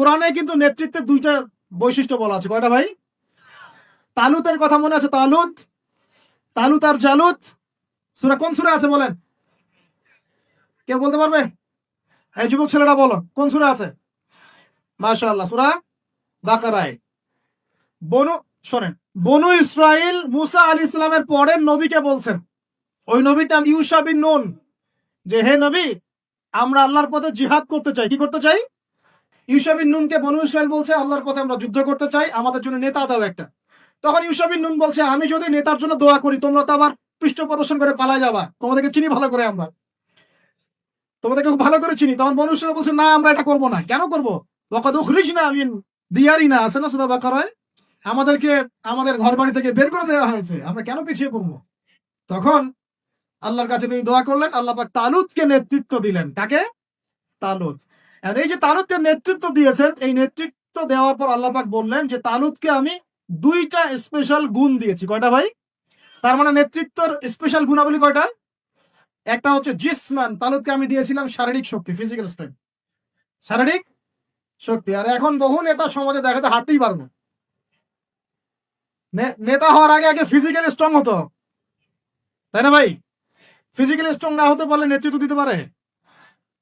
কোরআনে কিন্তু নেতৃত্বের দুইটা বৈশিষ্ট্য বলা আছে। কয়টা ভাই? তালুতের কথা মনে আছে? তালুত, তালুত আর জালুত। সূরা কোন সূরা আছে বলেন? কেউ বলতে পারবে? এই যুবক ছেলেটা বলো, কোন সূরা আছে? মাশাআল্লাহ, সূরা বাকারায়। বনু শোনেন, বনু ইসরাইল মুসা আলাইহিস সালামের পরের নবীকে বলছেন, ওই নবীর নাম ইউশা বিন নুন, যে হে নবী, আমরা আল্লাহর পথে জিহাদ করতে চাই। কি করতে চাই? ইউশা বিন নুনকে বনু ইসরাইল বলছে, আল্লাহর পথে আমরা যুদ্ধ করতে চাই, আমাদের জন্য নেতা দাও একটা। তখন ইউশা বিন নুন বলছে, আমি যদি নেতার জন্য দোয়া করি, তোমরা তো আবার পৃষ্ঠ প্রদর্শন করে পালায় যাবা, তোমাদেরকে চিনি ভালো করে, আমরা তোমাদেরকে খুব ভালো করে চিনি। তখন বনু ইসরাইল বলছে, না আমরা এটা করবো না। কেন করবো? ওয়াকাদ উখরিজনা মিন দিয়ারিনা, আছে না সূরা বাকারায়? আমাদেরকে আমাদের ঘর বাড়ি থেকে বের করে দেওয়া হয়েছে, আমরা কেন পিছিয়ে পড়বো? তখন আল্লাহর কাছে তিনি দোয়া করলেন, আল্লাহ পাক তালুতকে নেতৃত্ব দিলেন। কাকে? তালুত। আর এই যে তালুতকে নেতৃত্ব দিয়েছেন, এই নেতৃত্ব দেওয়ার পর আল্লাহ পাক বললেন যে তালুতকে আমি দুইটা স্পেশাল গুণ দিয়েছি। কয়টা ভাই? তার মানে নেতৃত্বের স্পেশাল গুণাবলী কয়টা? একটা হচ্ছে জিসমান, তালুতকে আমি দিয়েছিলাম শারীরিক শক্তি, ফিজিক্যাল স্ট্রেংথ, শারীরিক শক্তি। আর এখন বহু নেতা সমাজে দেখাতে হাঁটতেই পারবো। নেতা হওয়ার আগে আগে ফিজিক্যালি স্ট্রং হতো, তাই না ভাই? ফিজিক্যালি স্ট্রং না হতে পারলে নেতৃত্ব দিতে পারে?